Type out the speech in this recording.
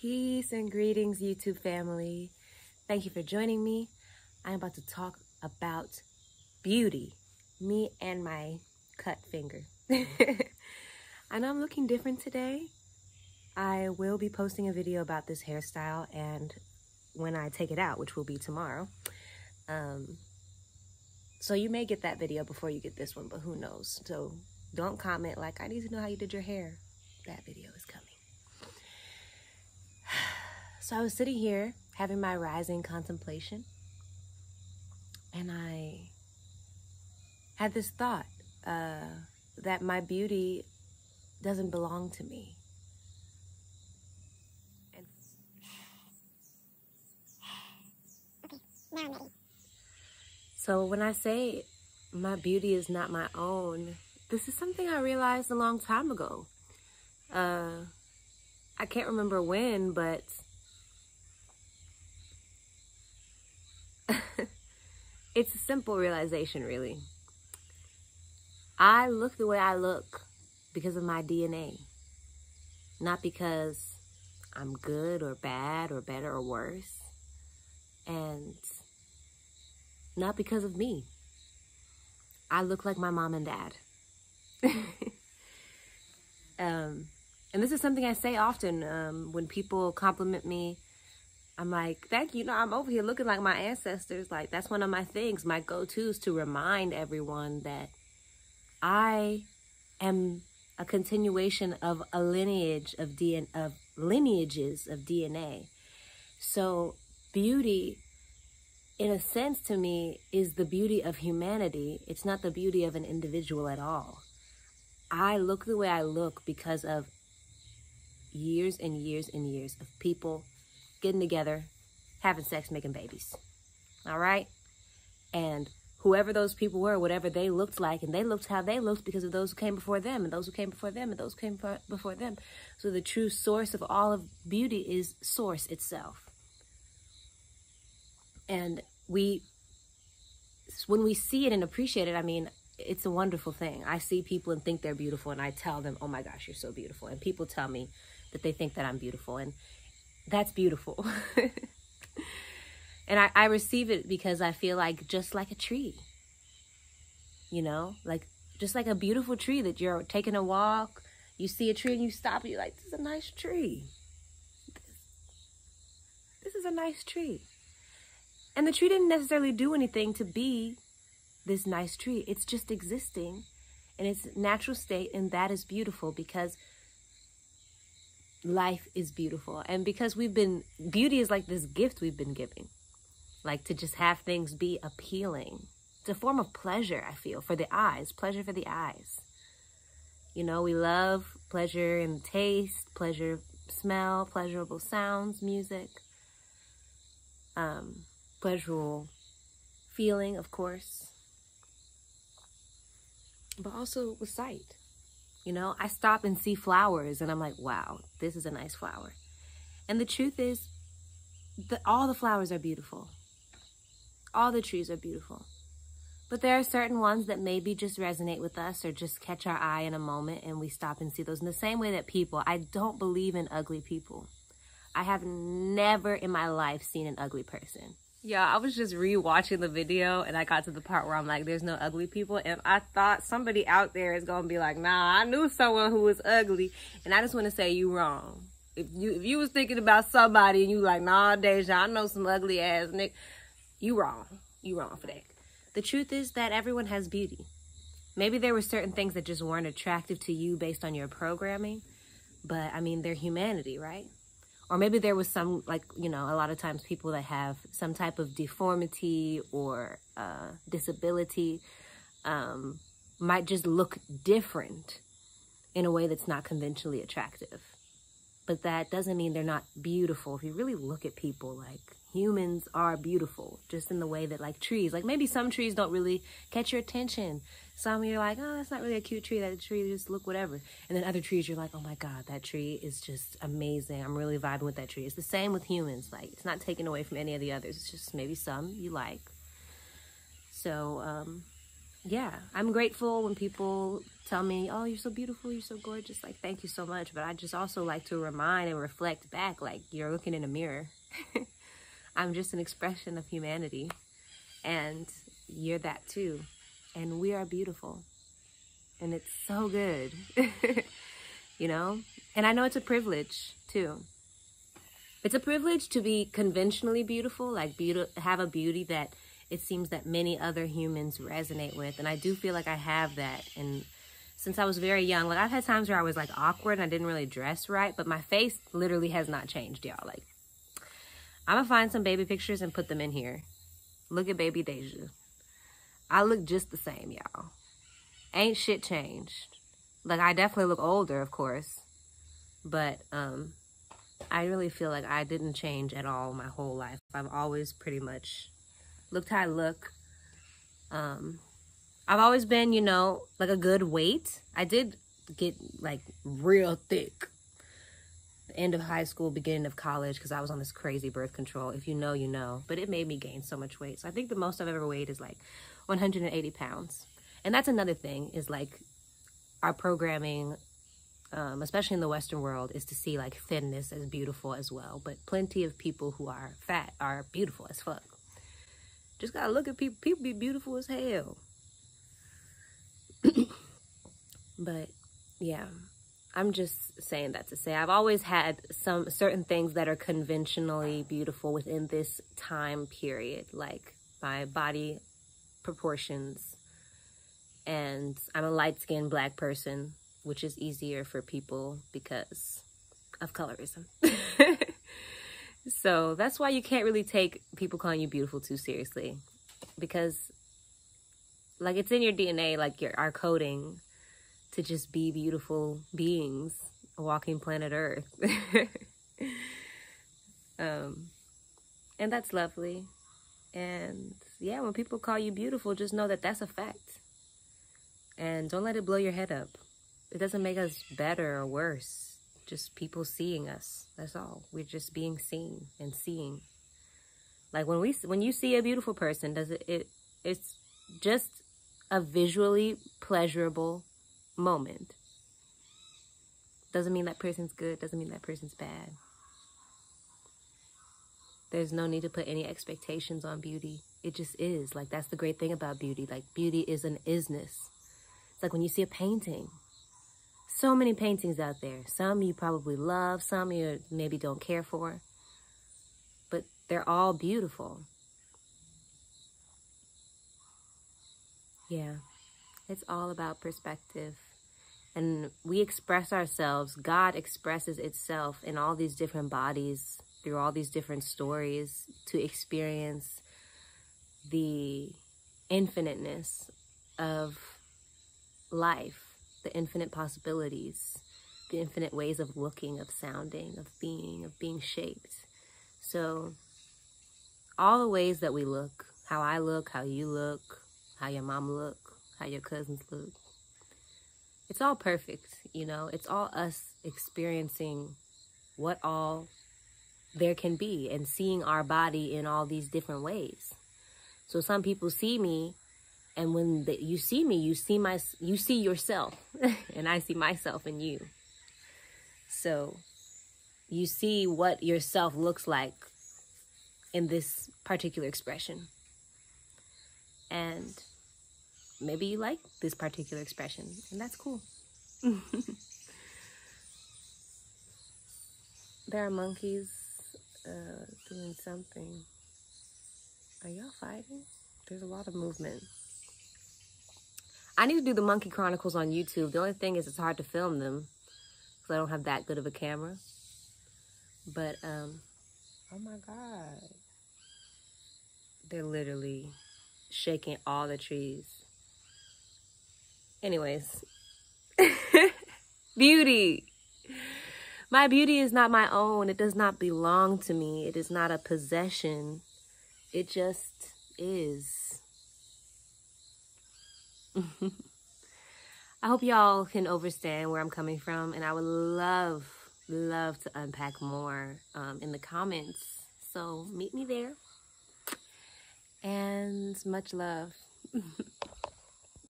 Peace and greetings, YouTube family. Thank you for joining me. I'm about to talk about beauty, me and my cut finger. I know I'm looking different today. I will be posting a video about this hairstyle and when I take it out, which will be tomorrow. So you may get that video before you get this one, but who knows? So don't comment like, I need to know how you did your hair. That video is coming. So I was sitting here having my rising contemplation, and I had this thought that my beauty doesn't belong to me. And okay, now I'm ready. So when I say my beauty is not my own, this is something I realized a long time ago. I can't remember when, but it's a simple realization, really. I look the way I look because of my DNA, not because I'm good or bad or better or worse, and not because of me. I look like my mom and dad. And this is something I say often when people compliment me. I'm like, thank you. I'm over here looking like my ancestors. Like, that's one of my things, my go-tos, to remind everyone that I am a continuation of a lineage of lineages of DNA. So beauty, in a sense, to me, is the beauty of humanity. It's not the beauty of an individual at all. I look the way I look because of years and years and years of people getting together, having sex, making babies. All right? And whoever those people were, whatever they looked like, and they looked how they looked because of those who came before them, and those who came before them, and those who came before them. So the true source of all of beauty is source itself. And when we see it and appreciate it, I mean, it's a wonderful thing. I see people and think they're beautiful, and I tell them, oh my gosh, you're so beautiful. And people tell me that they think that I'm beautiful, and that's beautiful. And I receive it because I feel like just like a tree, you know, like just like a beautiful tree that you're taking a walk, you see a tree and you stop and you're like, this is a nice tree. This is a nice tree. And the tree didn't necessarily do anything to be this nice tree. It's just existing in its natural state, and that is beautiful because life is beautiful. And because beauty is like this gift we've been giving, like to just have things be appealing. It's a form of pleasure, I feel, for the eyes, pleasure for the eyes. You know, we love pleasure in taste, pleasure, smell, pleasurable sounds, music, pleasurable feeling, of course, but also with sight. You know, I stop and see flowers and I'm like, wow, this is a nice flower. And the truth is that all the flowers are beautiful. All the trees are beautiful. But there are certain ones that maybe just resonate with us or just catch our eye in a moment, and we stop and see those. In the same way that people, I don't believe in ugly people. I have never in my life seen an ugly person. Yeah, I was just re-watching the video and I got to the part where I'm like, there's no ugly people. And I thought somebody out there is going to be like, nah, I knew someone who was ugly. And I just want to say you wrong. If you was thinking about somebody and you like, nah, Deja, I know some ugly ass Nick. You wrong. You wrong for that. The truth is that everyone has beauty. Maybe there were certain things that just weren't attractive to you based on your programming. But I mean, they're humanity, right? Or maybe there was some, like, you know, a lot of times people that have some type of deformity or disability might just look different in a way that's not conventionally attractive. But that doesn't mean they're not beautiful. If you really look at people, like, humans are beautiful, just in the way that, like, trees. Like, maybe some trees don't really catch your attention. Some you're like, oh, that's not really a cute tree. That tree just look whatever. And then other trees you're like, oh my God, that tree is just amazing. I'm really vibing with that tree. It's the same with humans. Like, it's not taken away from any of the others. It's just maybe some you like. So yeah, I'm grateful when people tell me, oh, you're so beautiful, you're so gorgeous. Like, thank you so much. But I just also like to remind and reflect back, like, you're looking in a mirror. I'm just an expression of humanity. And you're that too. And we are beautiful. And it's so good. You know? And I know it's a privilege too. It's a privilege to be conventionally beautiful, like have a beauty that it seems that many other humans resonate with. And I do feel like I have that. And since I was very young, like I've had times where I was like awkward and I didn't really dress right, but my face literally has not changed, y'all. Like, I'm gonna find some baby pictures and put them in here. Look at baby Deja. I look just the same, y'all. Ain't shit changed. Like, I definitely look older, of course, but I really feel like I didn't change at all my whole life. I've always pretty much looked how I look. I've always been, you know, like a good weight. I did get like real thick the end of high school, beginning of college, because I was on this crazy birth control. If you know, you know. But it made me gain so much weight. So I think the most I've ever weighed is like 180 pounds. And that's another thing, is like our programming, especially in the Western world, is to see like thinness as beautiful as well. But plenty of people who are fat are beautiful as fuck. Just gotta look at people. People be beautiful as hell. But yeah, I'm just saying that to say I've always had some certain things that are conventionally beautiful within this time period, like my body proportions. And I'm a light-skinned black person, which is easier for people because of colorism. So that's why you can't really take people calling you beautiful too seriously, because like it's in your DNA, like our coding to just be beautiful beings, a walking planet Earth. And that's lovely. And yeah, when people call you beautiful, just know that that's a fact. And don't let it blow your head up. It doesn't make us better or worse. Just people seeing us. That's all. We're just being seen and seeing. Like when you see a beautiful person, it's just a visually pleasurable moment. Doesn't mean that person's good. Doesn't mean that person's bad. There's no need to put any expectations on beauty. It just is. Like, that's the great thing about beauty. Like, beauty is an isness. It's like when you see a painting. So many paintings out there. Some you probably love, some you maybe don't care for. But they're all beautiful. Yeah. It's all about perspective. And we express ourselves. God expresses itself in all these different bodies, through all these different stories, to experience the infiniteness of life, the infinite possibilities, the infinite ways of looking, of sounding, of being shaped. So all the ways that we look, how I look, how you look, how your mom look, how your cousins look, it's all perfect, you know? It's all us experiencing what all there can be and seeing our body in all these different ways. So some people see me, and when you see me, you see yourself, and I see myself in you. So you see what yourself looks like in this particular expression. And maybe you like this particular expression, and that's cool. There are monkeys doing something. Are y'all fighting? There's a lot of movement. I need to do the Monkey Chronicles on YouTube. The only thing is it's hard to film them because I don't have that good of a camera. But, oh my God. They're literally shaking all the trees. Anyways. Beauty. My beauty is not my own. It does not belong to me. It is not a possession. It just is. I hope y'all can understand where I'm coming from, and I would love to unpack more in the comments. So meet me there, and much love.